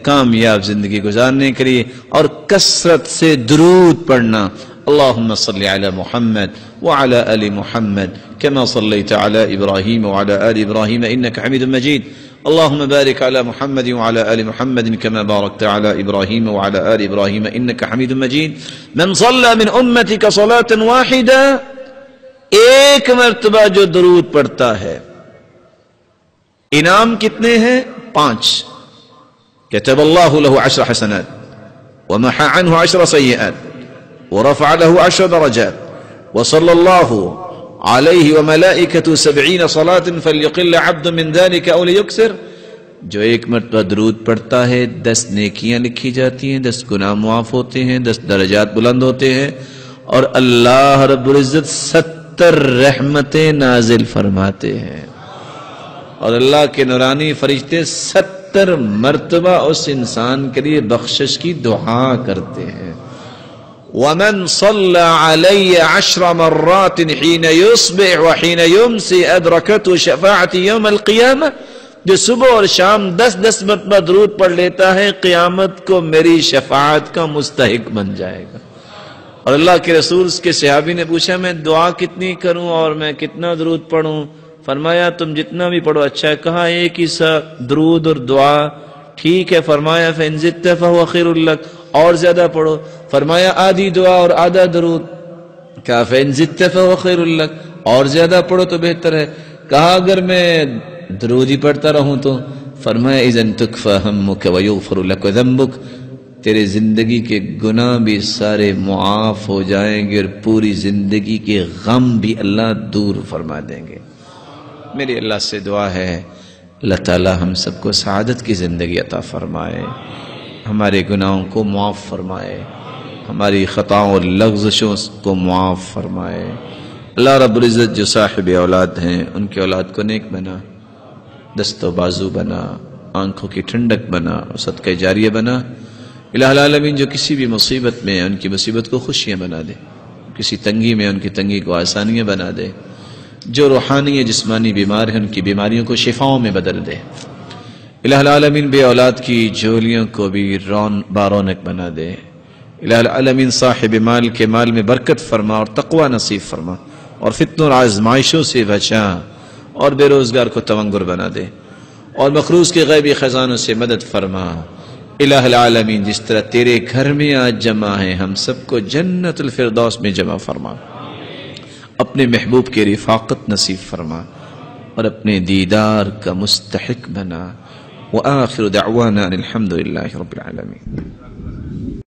کامیاب زندگی گزارنے کے لیے، اور کثرت سے درود پڑھنا۔ اللہم صلی علی محمد وعلی آل محمد كما صلیت علی ابراہیم وعلی آل ابراہیم انک حمید مجید۔ اللہم بارک علی محمد وعلی آل محمد كما بارکت علی ابراہیم وعلی آل ابراہیم انک حمید مجید۔ من صلی من امتک صلاة واحدہ، ایک مرتبہ جو درود پڑھتا ہے، انعام کتنے ہیں؟ 5۔ كتب الله له 10 حسنات ومحى عنه 10 سيئات ورفع له 10 درجات وصلى الله عليه وملائكته 70 صلاة فليقل عبد من ذلك أو ليكثر۔ جو ایک مرتبہ درود پڑھتا ہے 10 نیکیاں لکھی جاتی ہیں، 10 گناہ معاف ہوتے ہیں، 10 درجات بلند ہوتے ہیں، اور اللہ رب العزت 70 رحمتیں نازل فرماتے ہیں، اور اللہ کے نورانی فرشتے 70 مرتبہ اس انسان کے لیے بخشش کی دعا کرتے ہیں۔ وَمَنْ صَلَّى عَلَيَّ 10 مرات حين يصبح وحين يمسي أدركته شفاعتي يوم القيامة، جو صبح اور شام 10 مرتبہ درود پڑھ لیتا ہے، قیامت کو میری شفاعت کا مستحق بن جائے گا۔ اور اللہ کے رسول کے صحابی نے پوچھا میں دعا کتنی کروں اور میں کتنا درود پڑھوں؟ فرمایا تم جتنا بھی پڑھو اچھا ہے۔ کہا ایک ہی سا درود اور دعا ٹھیک ہے۔ فرمایا فَإِن زِدْتَ فَهُوَ خَيْرٌ لَكَ، اور زیادہ پڑھو۔ فرمایا آدھی دعا اور آدھا درود۔ کہا فَإِن زِدْتَ فَهُوَ خَيْرٌ لَكَ، اور زیادہ پڑھو تو بہتر ہے۔ کہا اگر میں درود ہی پڑھتا رہوں تو؟ فرمایا اِذًا تُكْفَى هَمُّكَ وَيُغْفَرُ لَكَ ذَنبُكَ، تیرے زندگی کے گناہ بھی سارے معاف ہو جائیں گے، اور پوری زندگی کے غم بھی اللہ دور فرما دیں گے۔ میری اللہ سے دعا ہے اللہ تعالی ہم سب کو سعادت کی زندگی عطا فرمائے، ہمارے گناہوں کو معاف فرمائے، ہماری خطاؤں اور لغزشوں کو معاف فرمائے۔ اللہ رب العزت جو صاحب اولاد ہیں ان کی اولاد کو نیک بنا، دست و بازو بنا، آنکھوں کی ٹھنڈک بنا، صدقہ جاریہ بنا۔ الہ العالمین جو کسی بھی مصیبت میں ان کی مصیبت کو خوشیاں بنا دے، کسی تنگی میں ان کی تنگی کو آسانیاں بنا دے، جو روحانی جسمانی بیمار ہیں ان کی بیماریوں کو شفاؤں میں بدل دے۔ الہ العالمین بے اولاد کی جھولیوں کو بھی بارونق بنا دے۔ الہ العالمین صاحب مال کے مال میں برکت فرما اور تقوی نصیب فرما، اور فتنوں اور آزمائشوں سے بچا، اور بے روزگار کو تونگر بنا دے، اور مخروض کے غیبی خزانوں سے مدد فرما۔ الہ العالمین جس طرح تیرے گھر میں آج جمع ہیں ہم سب کو جنت الفردوس میں جمع فرما، اپنے محبوب کی رفاقت نصیب فرما، اور اپنے دیدار کا مستحق بنا۔ وآخر دعوانا الحمد للہ رب العالمین۔